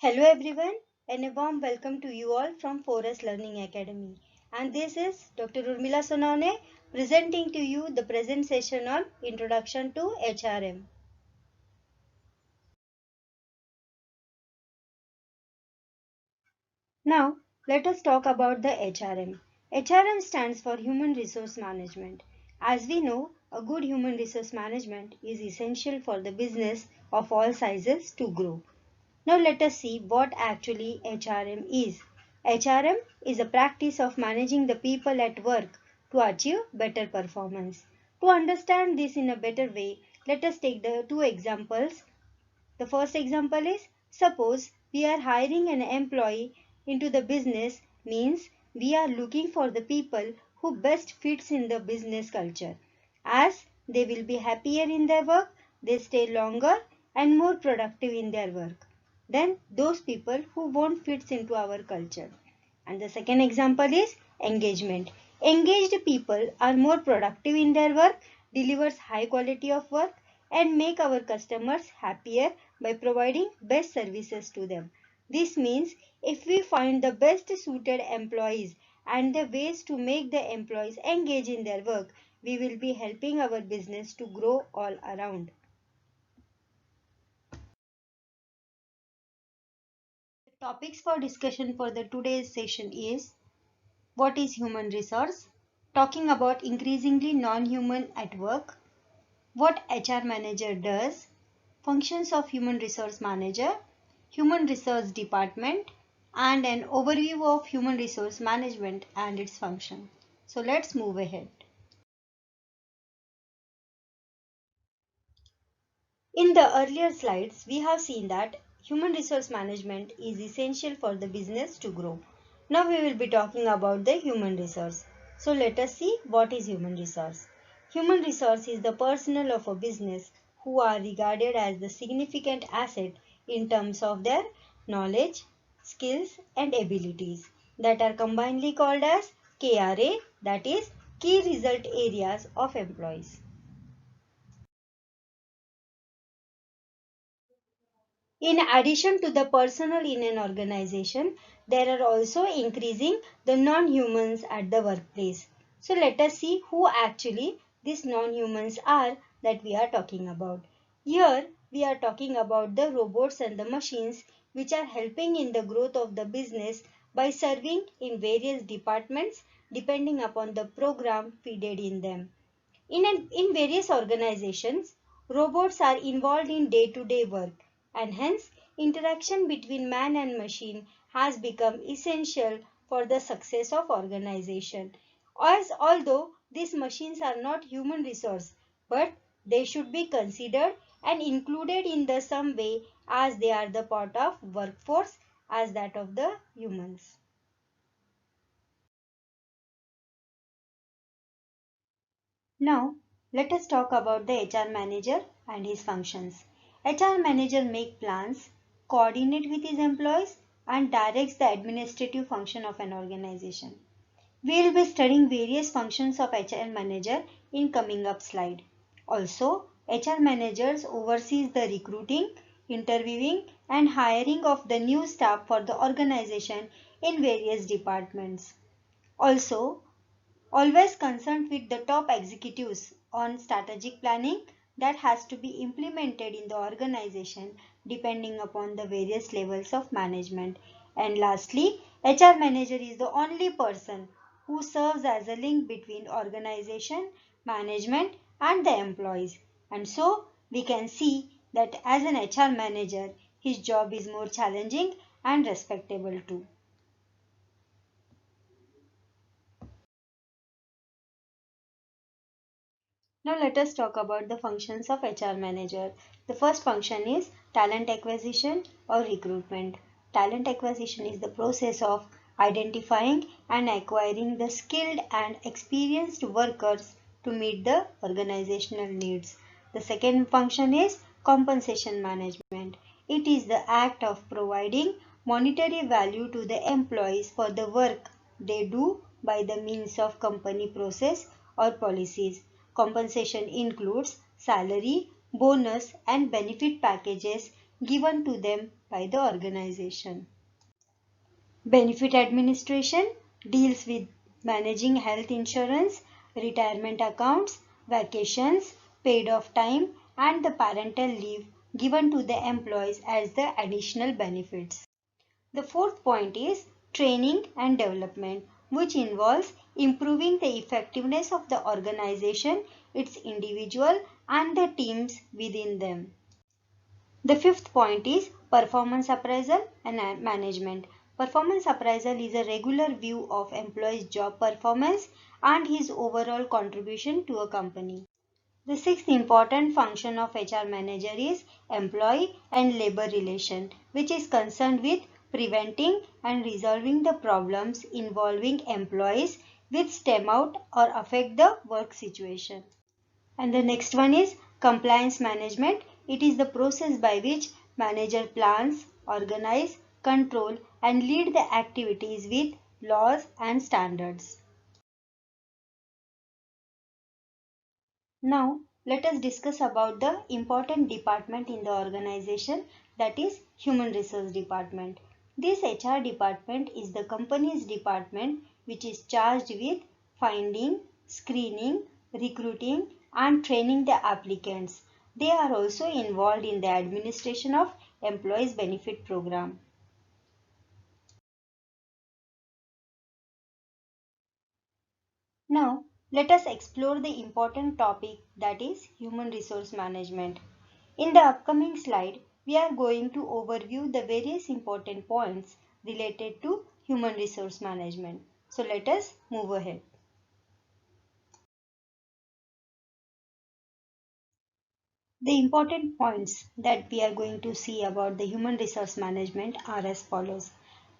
Hello everyone and a warm welcome to you all from Forest Learning Academy. And this is Dr. Urmila Sonane presenting to you the present session on Introduction to HRM. Now let us talk about the HRM. HRM stands for Human Resource Management. As we know, a good human resource management is essential for the business of all sizes to grow. Now let us see what actually HRM is. HRM is a practice of managing the people at work to achieve better performance. To understand this in a better way, let us take the two examples. The first example is, suppose we are hiring an employee into the business, means we are looking for the people who best fits in the business culture. As they will be happier in their work, they stay longer and more productive in their work than those people who won't fit into our culture. And the second example is engagement. Engaged people are more productive in their work, delivers high quality of work and make our customers happier by providing best services to them. This means if we find the best suited employees and the ways to make the employees engage in their work, we will be helping our business to grow all around. The topics for discussion for the today's session is what is human resource, talking about increasingly non-human at work, what HR manager does, functions of human resource manager, human resource department, and an overview of human resource management and its function. So let's move ahead. In the earlier slides, we have seen that human resource management is essential for the business to grow. Now we will be talking about the human resource. So let us see what is human resource. Human resource is the personnel of a business who are regarded as the significant asset in terms of their knowledge, skills and abilities that are combinedly called as KRA, that is key result areas of employees. In addition to the personnel in an organization, there are also increasing the non-humans at the workplace. So let us see who actually these non-humans are that we are talking about. Here we are talking about the robots and the machines which are helping in the growth of the business by serving in various departments depending upon the program feeded in them. In various organizations, robots are involved in day-to-day work and hence interaction between man and machine has become essential for the success of organization. As although these machines are not human resource, but they should be considered and included in the some way as they are the part of workforce as that of the humans. Now, let us talk about the HR manager and his functions. HR manager makes plans, coordinate with his employees, and directs the administrative function of an organization. We will be studying various functions of HR manager in coming up slide. Also, HR managers oversees the recruiting, interviewing, and hiring of the new staff for the organization in various departments. Also, always concerned with the top executives on strategic planning that has to be implemented in the organization depending upon the various levels of management. And lastly, HR manager is the only person who serves as a link between organization, management and the employees. And so we can see that as an HR manager, his job is more challenging and respectable too. Now let us talk about the functions of HR manager. The first function is talent acquisition or recruitment. Talent acquisition is the process of identifying and acquiring the skilled and experienced workers to meet the organizational needs. The second function is compensation management. It is the act of providing monetary value to the employees for the work they do by the means of company process or policies. Compensation includes salary, bonus and benefit packages given to them by the organization. Benefit administration deals with managing health insurance, retirement accounts, vacations, paid off time, and the parental leave given to the employees as the additional benefits. The fourth point is training and development, which involves improving the effectiveness of the organization, its individual, and the teams within them. The fifth point is performance appraisal and management. Performance appraisal is a regular view of employee's job performance and his overall contribution to a company. The sixth important function of HR manager is employee and labor relation, which is concerned with preventing and resolving the problems involving employees which stem out or affect the work situation. And the next one is compliance management. It is the process by which manager plans, organize, control and lead the activities with laws and standards. Now, let us discuss about the important department in the organization, that is Human Resource Department. This HR department is the company's department which is charged with finding, screening, recruiting and training the applicants. They are also involved in the administration of employees benefit program. Now, let us explore the important topic, that is human resource management. In the upcoming slide, we are going to overview the various important points related to human resource management. So let us move ahead. The important points that we are going to see about the human resource management are as follows.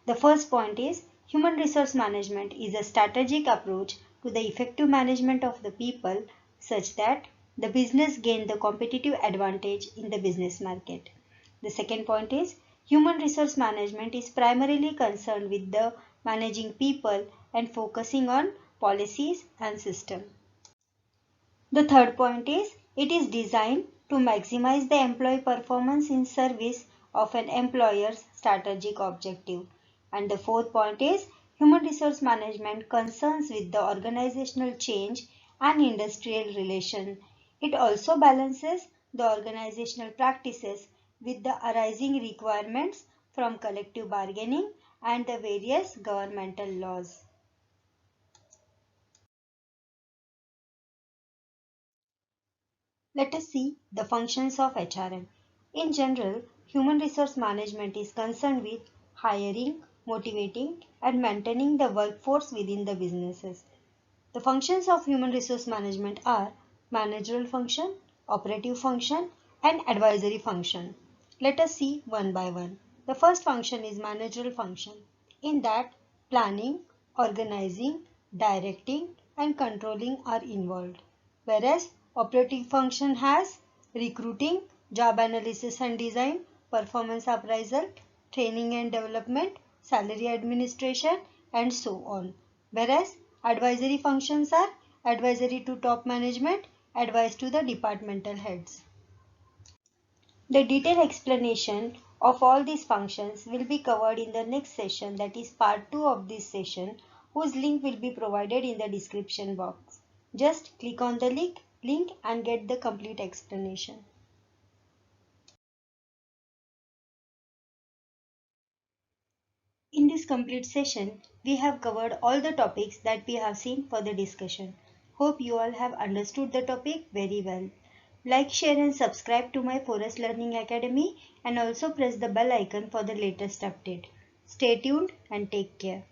The first point is human resource management is a strategic approach to the effective management of the people such that the business gain the competitive advantage in the business market. The second point is human resource management is primarily concerned with the managing people and focusing on policies and systems. The third point is it is designed to maximize the employee performance in service of an employer's strategic objective. And the fourth point is human resource management concerns with the organizational change and industrial relation. It also balances the organizational practices with the arising requirements from collective bargaining and the various governmental laws. Let us see the functions of HRM. In general, human resource management is concerned with hiring, motivating, and maintaining the workforce within the businesses. The functions of human resource management are managerial function, operative function, and advisory function. Let us see one by one. The first function is managerial function. In that, planning, organizing, directing, and controlling are involved. Whereas operative function has recruiting, job analysis and design, performance appraisal, training and development, salary administration, and so on. Whereas advisory functions are advisory to top management, advice to the departmental heads. The detailed explanation of all these functions will be covered in the next session, that is part 2 of this session, whose link will be provided in the description box. Just click on the link and get the complete explanation. In this complete session, we have covered all the topics that we have seen for the discussion. Hope you all have understood the topic very well. Like, share and subscribe to my Forest Learning Academy and also press the bell icon for the latest update. Stay tuned and take care.